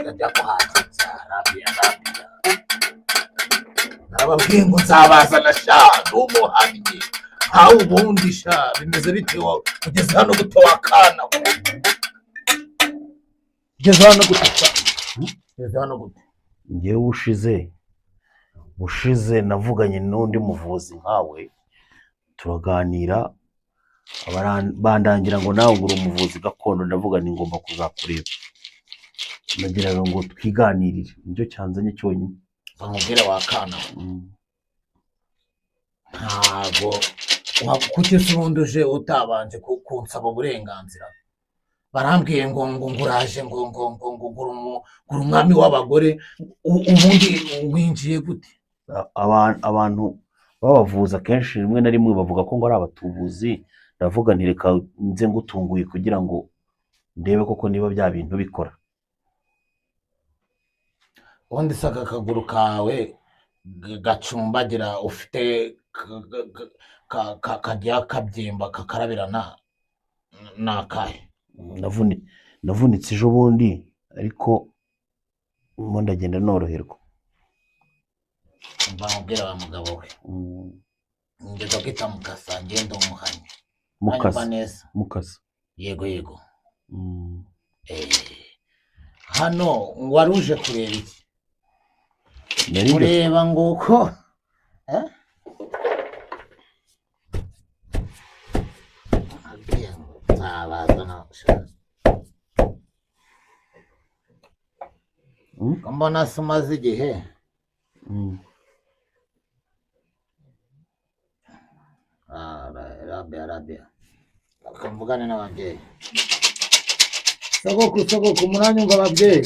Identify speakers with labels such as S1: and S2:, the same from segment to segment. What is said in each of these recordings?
S1: ajya kuhaza Rabia. Narababwiye ngo nzabazana sha n'umuhamyi ntawe ubundi sha bimeze bite ugeze hano gute wakana ugeze hano gute sha ugeze hano gute
S2: ngewe ushize navuganye n'undi muvuzi nkawe turaganira bandangira ngo nawe uri umuvuzi gakondo ndavuga ni ngomba kuzakureba nagiraga ngo twiganirire nicyo cyanzanye cyonyine
S1: bamubwira wakana ntago kuki se ubundi uje utabanje kunsaba uburenganzira barambwiye ngo nguraje ngo ngura umwami w'abagore ubundi winjiye gute
S2: abantu babavuza kenshi rimwe na rimwe bavuga ko ngo ari abatubuzi ndavuga nti reka nze ngutunguye kugira ngo ndebe koko niba bya bintu bikora
S1: ubundi saka akaguru kawe gacumbagira ufite kajya kabyimba kakarabirana nakahe
S2: navunitse ejo bundi ariko mo ndagenda noroherwa
S1: mbamubwira wa mugabo we njye dogita Mukasa ngenda umuhanye
S2: Mukasa
S1: yego hano wari uje kureba iki kureba nguko mbona se umaze igihe Rabia akamvugane n'ababyeyi sogoko muranyumva ababyeyi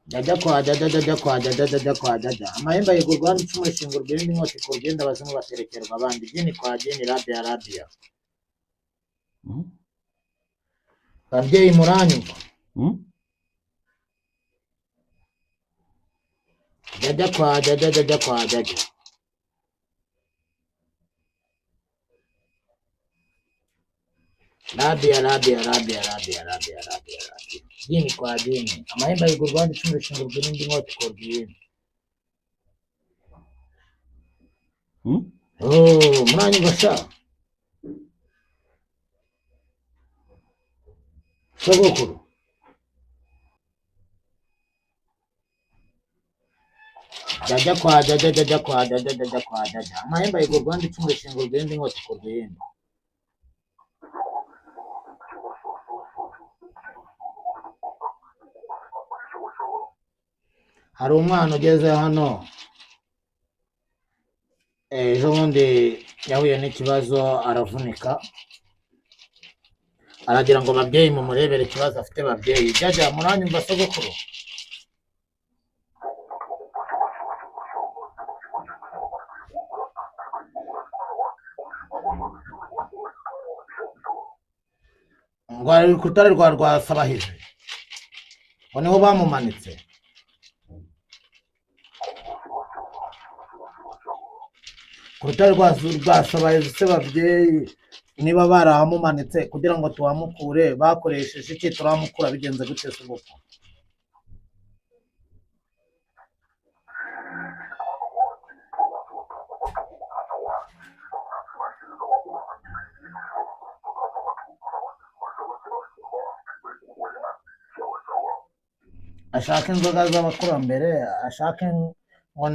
S1: jya kwa amahembe yigurwa hano icumu rishingurwa irindi nkota ikurugenda abazimu baterekerwa abandi gini kwa gini Rabia babyeyi muranyumva jya kwa Rabia gini kwa gini amahembe yigurwa hano icumu rishingurwa irindi nkota ikurwa irindi muranyumva sha sogokuru jya kwa amahembe yigurwa hano icumu rishingurwa irindi nkota ikurwa irindi hari umwana ugeze hano ejo bundi yahuye n'ikibazo aravunika aragira ngo babyeyi mumurebere ikibazo afite babyeyi jya muranyumva sogokuru ngo ari ku rutare rwa Sabahizi ngo niho bamumanitse ku rutare rwa Sabahizi se babyeyi niba barahamumanitse kugira ngo tuhamukure bakoresheje iki turamukura bigenze gute sogoko ashaka inzoga z'abakurambere ashaka ngo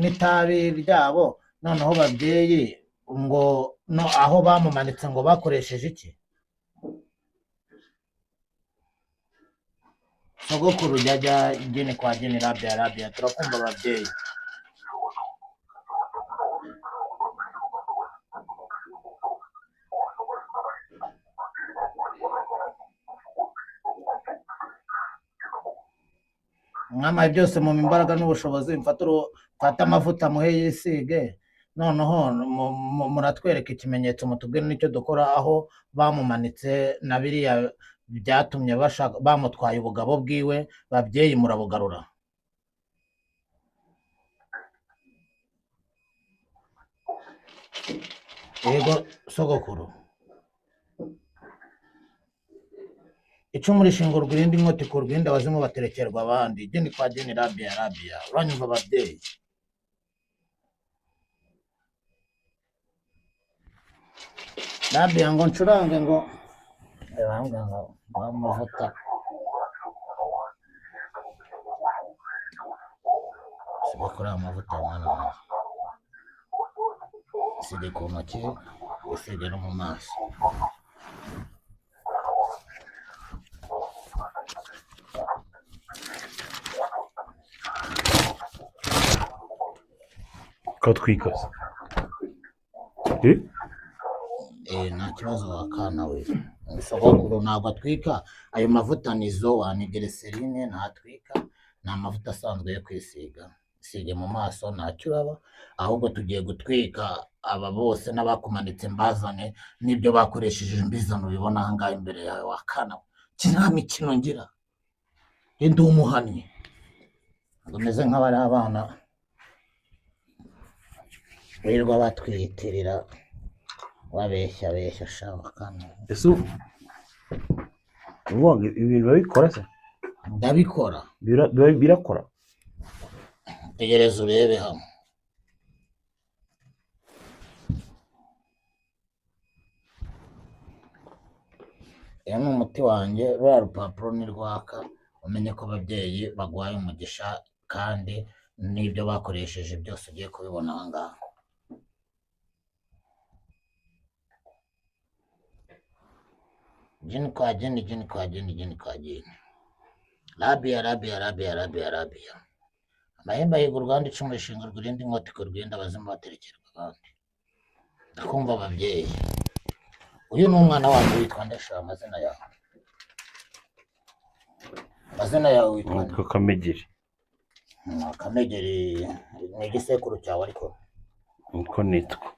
S1: n'itabi ryabo noneho babyeyi ngo no aho bamumanitse ngo bakoresheje iki sogokuru jya gini kwa gini Rabia turakumva ababyeyi mwamaye byose mu imbaraga n'ubushobozi mfata amavuta muhe yisige noneho muratwereka ikimenyetso mutubwire n'icyo dukora aho bamumanitse na biriya byatumye bamutwaye ubugabo bwiwe babyeyi murabugarura yego sogokuru icumu rishingurwa irindi inkota ikurwa iyindi abazimu baterekerwa abandi geni kwa geni rabiya rabiya uranyumva ababyeyi rabiya ngo ncurange ngo bambwira ngo amavuta sibakora amavuta mwana wanjye isige ku ntoki isige no mu maso
S2: katwikaza
S1: nta kibazo wakana we sogokuru ntabwo atwika ayo mavuta ni zowa ni glycerine ntatwika ni amavuta asanzwe yo kwisiga isige mu maso ntacyo uraba ahubwo tugiye gutwika aba bose n'abakumanitse mbazane n'ibyo bakoresheje mbizano ubibona aha ngaha imbere yawe wakana nta mikino ngira ndi umuhannyi ngo meze nk'abari abana birirwa batwiyitirira babeshya beshya shaba kana
S2: ese uvuga ibintu babikora se
S1: ndabikora
S2: birakora
S1: tegereza urebe hano iyo ni umuti wanjye ruriya rupapuro ni rwaka umenye ko ababyeyi bagwaye umugisha kandi n'ibyo bakoresheje byose ugiye kubibona aha ngaha jini kwa jini jini kwa jini jini kwa jini rabiya rabiya rabiya rabiya rabiya amahembe ahiga uruganda icumu rishingurwa irindi inkota ikurwa iyindi abazimu baterekerwa abandi ndakumva ababyeyi uyu ni umwana wanjye witwa ndashaka amazina yawe witwa
S2: witwa Kamegeri
S1: Kamegeri ni igisekuru cyawe ariko
S2: niko nitwa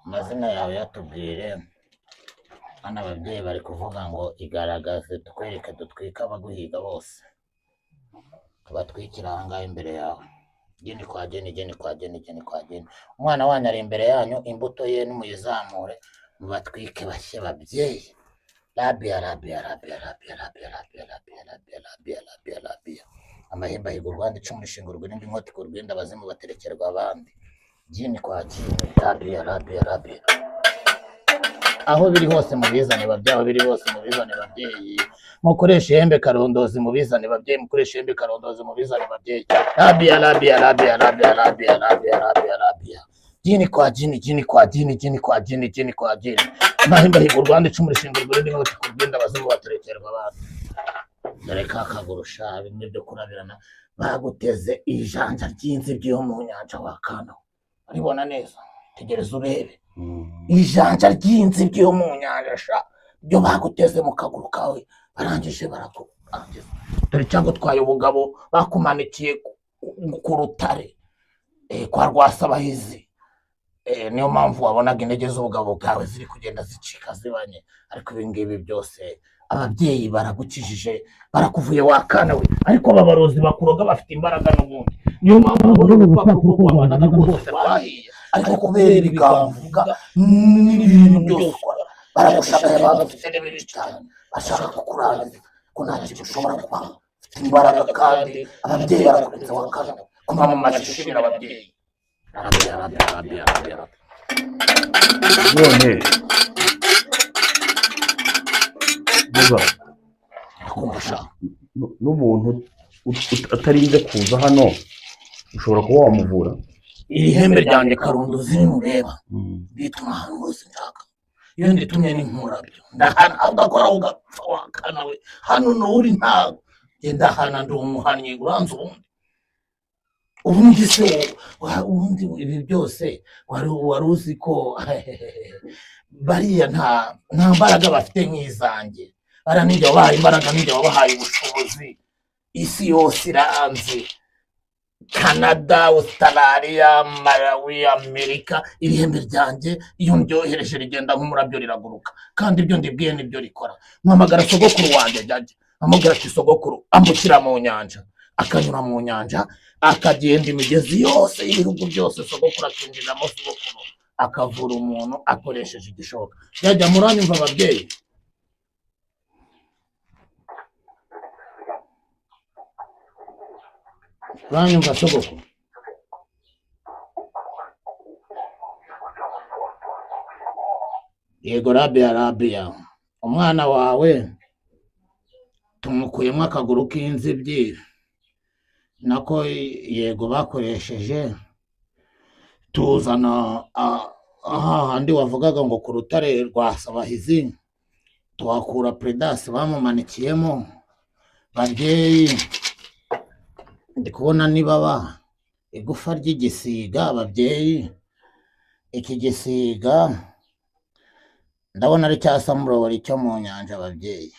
S1: amazina yawe yatubwire hano ababyeyi bari kuvuga ngo igaragaze tukwereke dutwika abaguhiga bose tubatwikira aha ngaha imbere yawe geni kwa geni geni kwa geni geni kwa geni umwana wanyu ari imbere yanyu imbuto ye nimuyizamure mubatwike bashye babyeyi rabiya rabiya rabiya rabiya rabiya rabiya rabiya rabiya rabiya rabiya rabiya amahembe ahiga urwanda icumu rishingurwa irindi inkota ikurwa iyindi abazimu baterekerwa abandi geni kwa geni rabiya rabiya rabiya aho biri hose mubizane babyeyi aho biri hose mubizane babyeyi mukoresha ihembe karondozi mubizane babyeyi mukoresha ihembe karondozi mubizane babyeyi rabiya rabiya rabiya rabiya rabiya rabiya rabiya rabiya jini kwa jini jini kwa jini jini kwa jini jini kwa jini amahembe ahiga urwanda icumu rishingurwa irindi inkota ikurwa iyindi abazimu baterekerwa abandi dore ka kaguru sha bimwe byo kurabirana baguteze ijanja ry'inzibyi yo mu nyanja wakana uribona neza tegereza urebe ijanja ry'inzibyi yo mu nyanja sha byo baguteze mu kaguru kawe barangije barakurangiza dore cyangwa utwaye ubugabo bakumanikiye ku rutare kwa Rwasabahizi niyo mpamvu wabonaga intege z'ubugabo bwawe ziri kugenda zicika zibanye ariko ibi ngibi byose ababyeyi baragukijije barakuvuye wakana we ariko aba barozi bakuroga bafite imbaraga n'ubundi niyo mpamvu babona urupapuro rwabanaga rwose bahiye ariko kubera ibigamvuga n'ibintu byose ukora baragushagaye bagufite n'ibintu cyane bashaka kukurangiza ko nta kintu ushobora kuba ufite imbaraga kandi ababyeyi barakubitse wakana kuma mu mashishira ababyeyi rabiya rabiya rabiya rabiya
S2: none n'umuntu atarinze kuza hano ushobora kuba wamuvura
S1: iri hembe ryanjye karondozi nimureba bituma ahantu hose nshaka iyo nditumye n'inkurabyo ndakora ugapfa wakana we hano n'uri ntago genda hana ndi umuhannyi uranze ubundi se ubundi ibi byose wari uzi ko bariya nta mbaraga bafite nk'izanjye bara nijya wabahaye imbaraga nijya wabahaye ubushobozi isi yose iranze Canada, Australia, Malawi, Amerika iri hembe ryanjye iyo ndyohereje rigenda nk'umurabyo riraguruka kandi ibyo ndibwiye nibyo rikora mpamagara sogokuru wanjye jajye amubwira ati sogokuru ambukira mu nyanja akanyura mu nyanja akagenda imigezi yose y'ibihugu byose sogokuru akinjiramo sogokuru akavura umuntu akoresheje igishoboka yajya muranyumva ababyeyi uranyumva sogoko? Yego Rabia, umwana wawe tumukuyemo akaguru k'inzibyi nako yego bakoresheje tuzana handi wavugaga ngo ku rutare rwa Sabahizi tuhakura predasi bamumanikiyemo. Babyeyi ndi kubona nibaba igufa ry'igisiga. Babyeyi iki gisiga ndabona ari cya samurori cyo mu nyanja. Babyeyi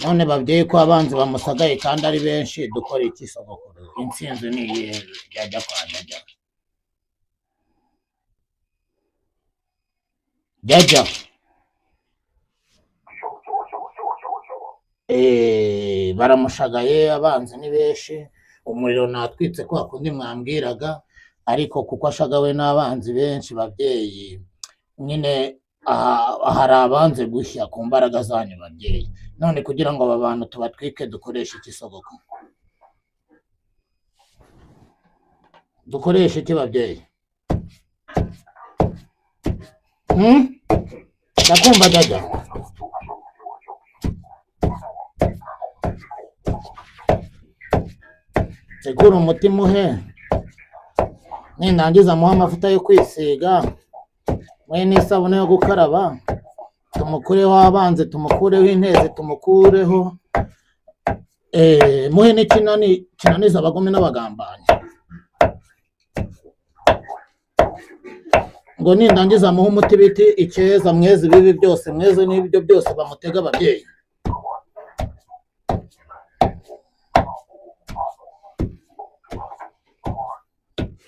S1: none babyeyi ko abanzi bamusagaye kandi ari benshi, dukora iki sogokuru? Intsinzi ni iyihe? Jya kwa jya baramushagaye, abanzi ni benshi, umuriro natwitse kwa kundi mwambwiraga, ariko kuko ashagawe n'abanzi benshi babyeyi nyine hari abanze gushya ku mbaraga zanyu babyeyi. None kugira ngo aba bantu tubatwike dukoreshe iki sogoko? Dukoreshe iki babyeyi? Ndakumva dada. Tegura umutima uhe, nindangiza muha amavuta yo kwisiga, mwe n'isabune yo gukaraba, tumukureho abanze, tumukureho inteze, tumukureho muhe n'ikinani kinaniza abagome n'abagambanyi. Ngo nindangiza muhe umuti biti icyeza, mweze ibibi byose, mweze n'ibyo byose bamutega ababyeyi.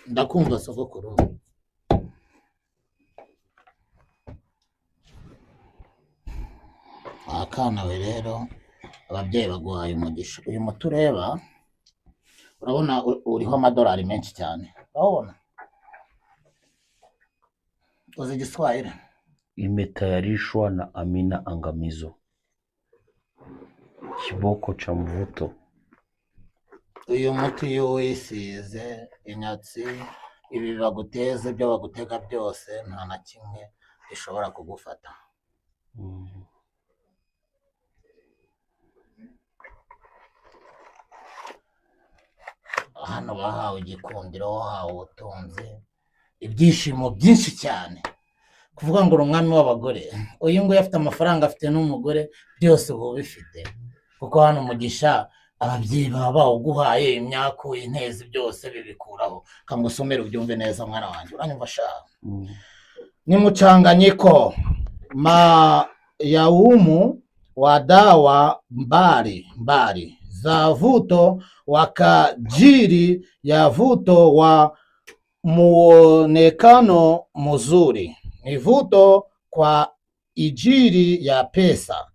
S1: Ndakumva sogokuru. Akana we rero ababyeyi baguhaye umugisha. Uyu muti ureba urabona uriho amadolari menshi cyane, urabona? Uzi Igiswahili?
S2: Imetayarishwa na Amina Angamizo, kiboko cha mvuto.
S1: Uyu muti iyo wisize inyatsi, ibi baguteze byo bagutega byose nta na kimwe bishobora kugufata. Hano bahawe igikundiro, wahawe ubutunzi, ibyishimo byinshi cyane, kuvuga ngo uri umwami w'abagore. Uyu nguyu afite amafaranga, afite n'umugore, byose uba bifite, kuko hano umugisha ababyeyi baba bawuguhaye, imyaku, intezi, byose bibikuraho. Kangusomere ubyumve neza mwana wanjye, uranyumva sha? Ni mchanganyiko yaumu wa dawa mbali za vuto wakajiri ya vuto wa muonekano mzuri, ni vuto kwa ijiri ya pesa,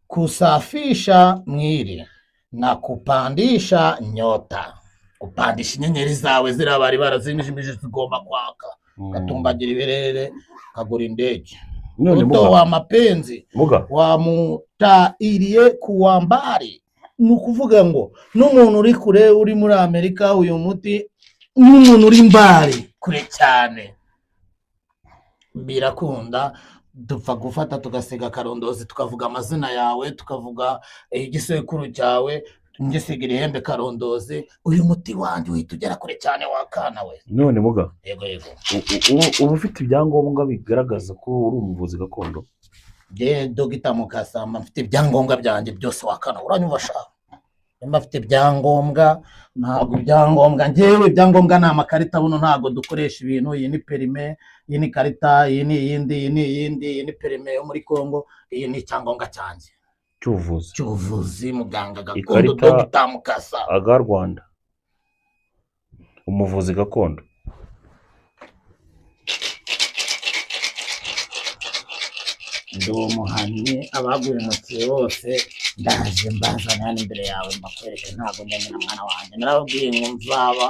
S1: kusafisha mwili na kupandisha nyota. Kupandisha inyenyeri zawe ziriya bari barazimije zigomba kwaka, gatumbagira ibirere, kagura indege. Vuto wa mapenzi wa mutairiye kuwa mbali. Ni ukuvuga ngo n'umuntu uri kure, uri muri Amerika, uyu muti n'umuntu uri mbali kure cyane birakunda. Dupfa gufata tugasiga karondozi, tukavuga amazina yawe, tukavuga igisekuru cyawe, ngisigira ihembe karondozi. Uyu muti wanjye uhita ugera kure cyane wakana we.
S2: None muga,
S1: yego
S2: ubu ufite ibyangombwa bigaragaza ko uri umuvuzi gakondo?
S1: Dogita Mukasamba mfite ibyangombwa byanjye byose wakana, uranyumva sha? Mba mfite ibyangombwa, ntabwo ibyangombwa ngewe, ibyangombwa ni amakarita, buno ntabwo dukoresha ibintu. Iyi ni perime, iyi ni karita, iyi ni iyindi, iyi ni iyindi, iyi ni perime yo muri Kongo, iyi ni icyangombwa cyanjye cy'ubuvuzi, muganga gakondo, Dogita Mukasa
S2: aga Rwanda, umuvuzi gakondo.
S1: Ndi umuhannyi, abaguhemukiye bose ndaje mbazana hano imbere yawe mbakwereke ntabwo ndemera mwana wanjye narababwiye ngo nzaba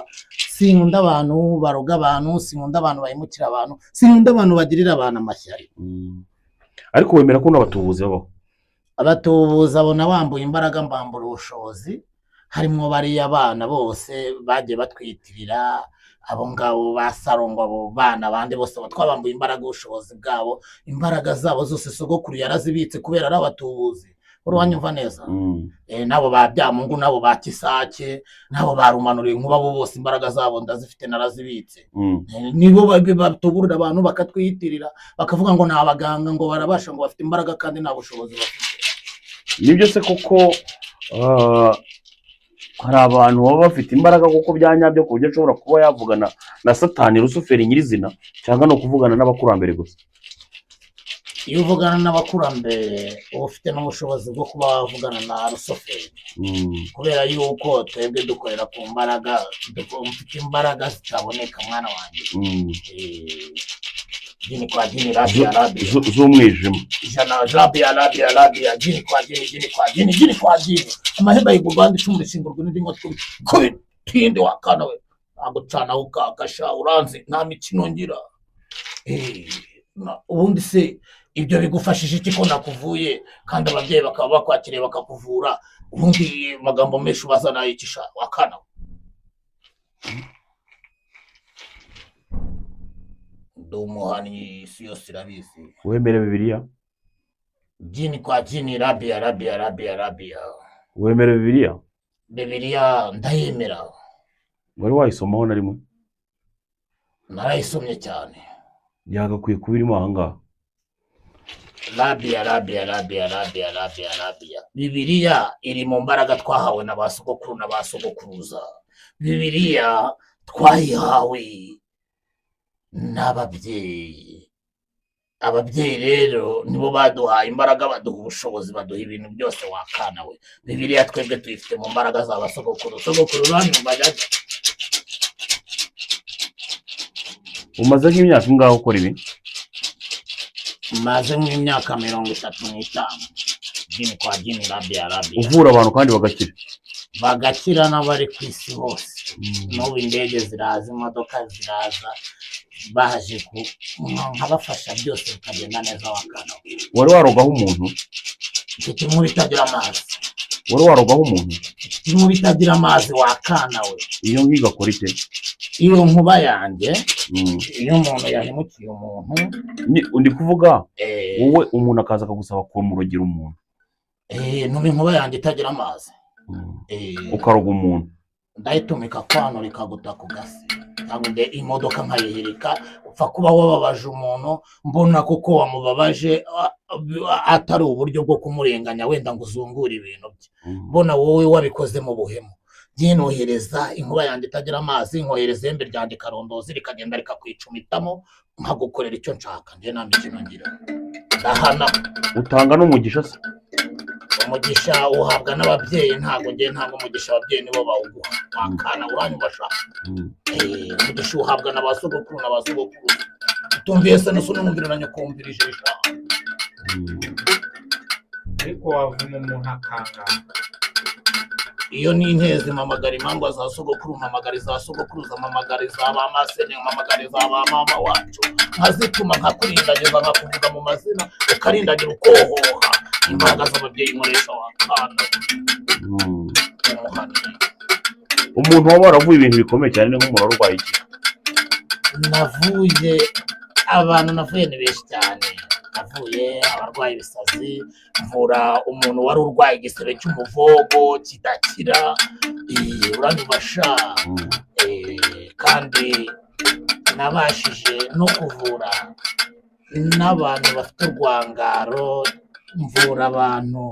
S1: sinkunda abantu baroga abantu sinkunda abantu bahemukira abantu sinkunda abantu bagirira abantu amashyari
S2: ariko wemera ko n'abatubuzi babaho
S1: abatubuzi abona bambuye imbaraga mbambura ubushobozi harimo bariya bana bose bagiye batwitirira abo ngabo basarongo abo bana abandi bose twabambuye imbaraga ubushobozi bwabo imbaraga zabo zose sogokuru yarazibitse kubera ari abatubuzi urwanyumva neza nabo ba Byamungu nabo ba Kisake nabo barumanuriye inkuba bo bose imbaraga zabo ndazifite narazibitse nibo batugurira abantu bakatwiyitirira bakavuga ngo nabaganga ngo barabasha ngo bafite imbaraga kandi nta bushobozi bafite
S2: nibyo se koko hari abantu baba bafite imbaraga kuko byanyabyo ku buryo ashobora kuba yavugana na Satani Rusuferi nyirizina cyangwa no kuvugana n'abakurambere gusa
S1: iyo uvugana n'abakurambere uba ufite n'ubushobozi bwo kuba wavugana na Rusuferi kubera yuko twebwe dukorera ku mbaraga dufite imbaraga zitaboneka mwana wanjye jini kwa jini rabia
S2: z'umwijima
S1: ijana rabia jini kwa jini amahemba y'igurwanda icumi rishingurwa n'indi nkotwe kubitinde wakana we nagucana ukakasha uranze nta mikino ngira ubundi se ibyo bigufashije iki ko nakuvuye kandi ababyeyi bakaba bakwakiriye bakakuvura ubundi magambo menshi ubazana yikisha wakana umuhani isi yose irabizi
S2: wemera Bibiliya
S1: jini kwa jini rabia
S2: wemera
S1: Bibiliya ndayemera
S2: wari wayisomaho na rimwe
S1: narayisomye cyane
S2: yagakwiye kuba irimo ahangaha
S1: rabia Bibiliya iri mu mbaraga twahawe na ba sogokuru na ba sogokuruza Bibiliya twayihawe n'ababyeyi ababyeyi rero nibo baduhaye imbaraga baduha ubushobozi baduha ibintu byose wakana we Bibiliya twebwe tuyifite mu mbaraga za basogokuru banyumva jya
S2: umaze nk'imyaka ingaho ukora ibi
S1: maze nk'imyaka 35 jini kwa jini rabia
S2: uvura abantu kandi
S1: bagakira n'abari ku isi hose n'ubu indege ziraza imodoka ziraza baje nkabafasha byose bikagenda neza wakana
S2: wari warogaho umuntu
S1: ikintu bitagira amazi
S2: wari warogaho umuntu
S1: ikintu bitagira amazi wakana we
S2: iyo ngigakora ite
S1: iyo nkuba yanjye iyo umuntu yahemukiye umuntu
S2: ndi kuvuga wowe umuntu akaza akagusaba kumurogera umuntu
S1: numi nkuba yanjye itagira amazi
S2: ukaroga umuntu
S1: ndayitumika kwano rikaguta ku gasi cyangwa nde imodoka nkayihirika upfa kuba wababaje umuntu mbona kuko wamubabaje atari uburyo bwo kumurenganya wenda ngo uzungure ibintu bye mbona wowe wabikoze mu buhemu byinohereza inkuba yanjye itagira amazi nkohereza ihembe ryanjye karondozi rikagenda rikakwicumitamo nkagukorera icyo nshaka nje nta mikino ngira ndahana
S2: utanga n'umugisha se
S1: umugisha uhabwa n'ababyeyi ntabwo umugisha ababyeyi nibo bawuguha wakana uranyumva shaka umugisha uhabwa n'abasogokuru utumviye se n'uso n'umvira na nyokumvira ijisha
S3: ariko wavuna umuntu akanga
S1: iyo ni intezi mpamagara impamvu za sogokuru mpamagara za sogokuruza mpamagara za ba masenge mpamagara za ba mama wacu nkazituma nkakurindagiza nkakuvuga mu mazina ukarindagira ukohoha imbaraga z'ababyeyi nkoresha wakana
S2: umuntu waba waravuye ibintu bikomeye cyane ni nk'umuntu wari urwaye iki
S1: navuye abantu navuye ni benshi cyane navuye abarwaye ibisazi mvura umuntu wari urwaye igisebe cy'umuvogo kidakira uranyumva sha kandi nabashije no kuvura n'abantu bafite urwangaro mvura abantu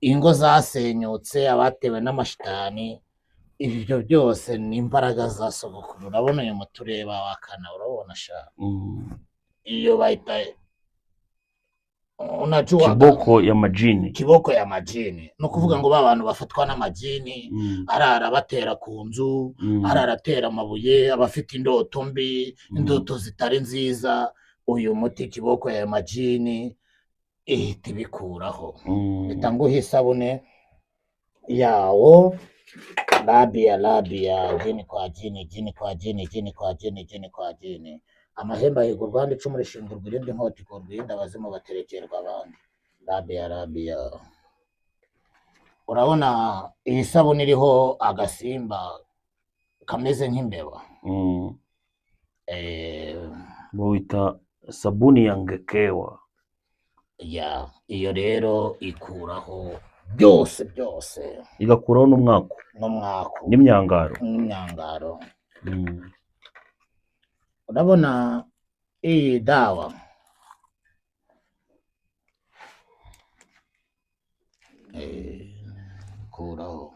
S1: ingo zasenyutse abatewe n'amashitani ibyo byose ni imbaraga za sogokuru urabona uyu mutureba wakana urabona sha iyo bayita unajua kiboko ya majini no kuvuga ngo babantu bafatwa n'amajini arara batera ku nzu arara atera amabuye abafite indoto mbi indoto zitari nziza uyu muti kiboko ya majini ihita ibikuraho bitanguha isabune yawo labia jini kwa jini jini kwa jini jini kwa jini jini kwa jini amahembe ahigwa urwanda icumu rishingurwa irindi nkota ikurwa irindi abazimu baterekerwa abandi labia urabona iyi sabuni iriho agasimba kameze nk'imbeba
S2: bawita sabuni ya ngekewa.
S1: ya iyo rero ikuraho byose
S2: igakuraho n'umwaku n'imyangaro.
S1: Urabona iyi dawa kuraho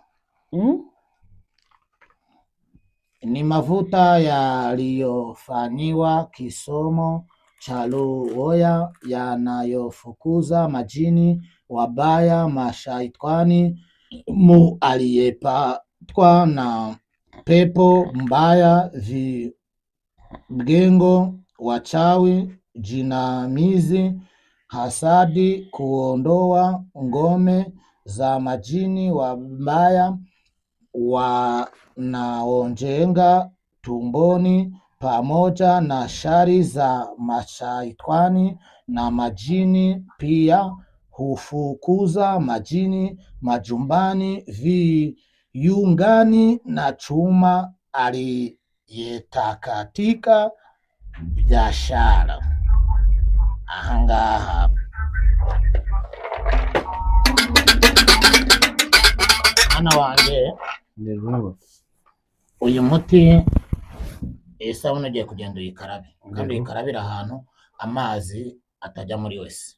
S1: ni mafuta yaliyofanyiwa kisomo cha Luoya yanayofukuza majini wabaya mashaitani mu aliyepatwa na pepo mbaya mgengo wachawi jinamizi hasadi kuondoa ngome za majini wabaya wanaojenga tumboni pamoja na shari za mashaitani na majini. Pia hufukuza majini majumbani, viungani na chuma aliyetakatika biashara. Ahangaha hana wanjye uyu muti isabune ugiye kugenda uyikarabe kandi uyikarabira ahantu amazi atajya muri wese,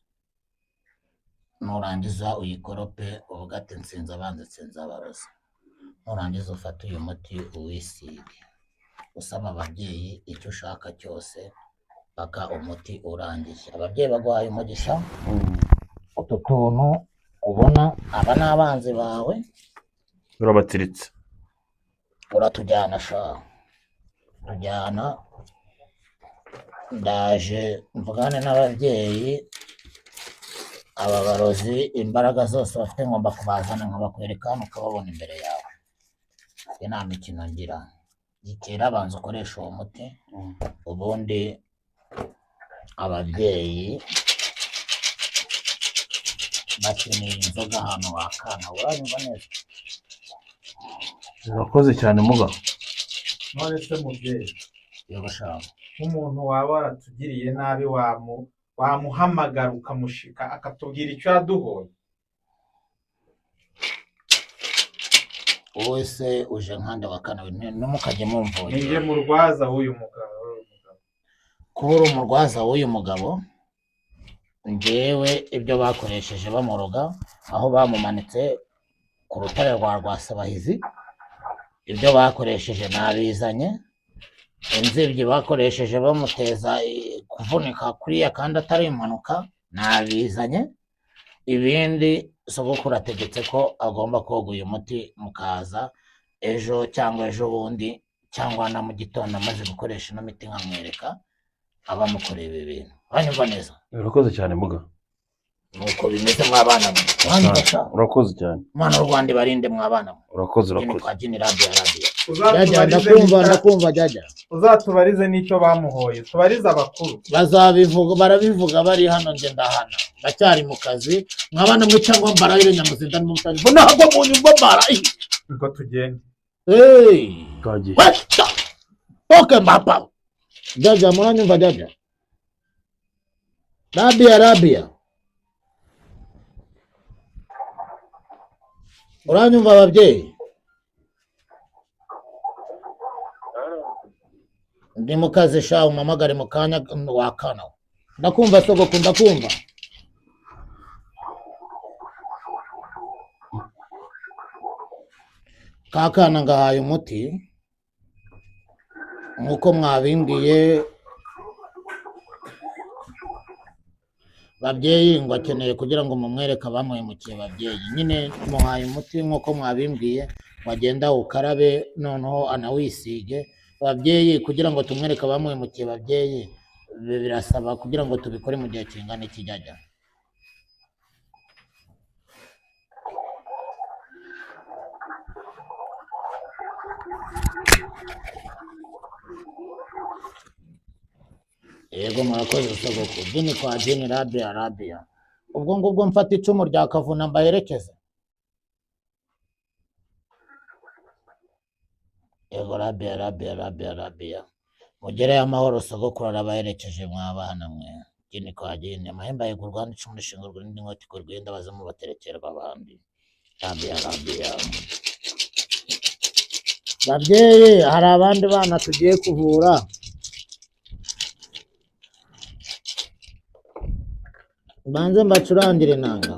S1: nurangiza uyikorope uvuga ati nsinze abanze nsinze abarozi, nurangiza ufate uyu muti uwisige usaba ababyeyi icyo ushaka cyose paka umuti urangiye. Ababyeyi baguhaye umugisha, utu tuntu ubona aba ni abanzi bawe,
S2: urabatiritse
S1: uratujyana sha tujyana, ndaje mvugane n'ababyeyi aba barozi imbaraga zose bafite ngomba kubazana nkabakwereka ukababona imbere yawe. Nta mikino ngira, gitera abanza ukoresha uwo muti ubundi ababyeyi bakeneye inzoga ahantu wakana. Uranyumva neza?
S2: urakoze cyane muga.
S3: none se mubyeyi,
S1: yabashaka
S3: nk'umuntu waba waratugiriye nabi wamuhamagara ukamushika akatubwira icyo yaduhoye?
S1: wowe se uje nkande wakana ntimukajye mumvura.
S3: Ninjye murwaza w'uyu mugabo.
S1: Kuba uri umurwaza w'uyu mugabo, njyewe ibyo bakoresheje bamuroga aho bamumanitse ku rutare rwa Rwasabahizi, ibyo bakoresheje nabizanye, inzibyi bakoresheje bamuteza kuvunika kuriya kandi atari impanuka nabizanye, ibindi sogokuru ategetse ko agomba koga uyu muti mukaza ejo cyangwa ejo bundi cyangwa na mu gitondo amaze gukoresha ino miti nkamwereka abamukoreye ibi bintu. Uranyumva neza?
S2: urakoze cyane muga.
S1: Nuko bimeze mwabana mwe.
S2: urakoze cyane.
S1: Mwana w'u Rwanda barinde mwabana mwe.
S2: urakoze
S1: Kwa jini radio. Jajja ndakumva jajja.
S3: Uzatubarize n'icyo bamuhoye, tubarize abakuru.
S1: Bazabivuga, barabivuga bari hano nje ndahana. Bacyari mu kazi, mwabana mwe cyangwa mbarayire nyamuzinda n'umutari. Bo ntabwo munyumva mbarayi.
S3: Ngo tugende.
S2: Kagiye.
S1: Okay mapa. Jajja muranyumva jajja? Rabia. Uranyumva ababyeyi? Ndi mu kazi sha, umamagare mu kanya wakana. Ndakumva sogoko, ndakumva. Kakana ngahaye umuti nkuko mwabimbwiye, babyeyi ngo akeneye kugira ngo mumwereke abamuhemukiye. Babyeyi nyine muhaye umuti nkuko mwabimbwiye, wagenda ukarabe noneho anawisige. Babyeyi kugira ngo tumwereke abamuhemukiye, babyeyi birasaba kugira ngo tubikore mu gihe kingana iki jajja? yego murakoze sogoko dini kwa dini rabia rabia ubwo ngubwo mfata icumu rya kavuna mbaherekeze yego rabia rabia rabia rabia mugereyo amahoro sogokuru arabaherekeje mwabana mwe dini kwa dini amahembe ayigurwa n'icumu rishingurwa n'indi nkota igurwa iyindi abazimu baterekerwa abandi rabia rabia babyeyi hari abandi bana tugiye kuvura banze mbacurangire nanga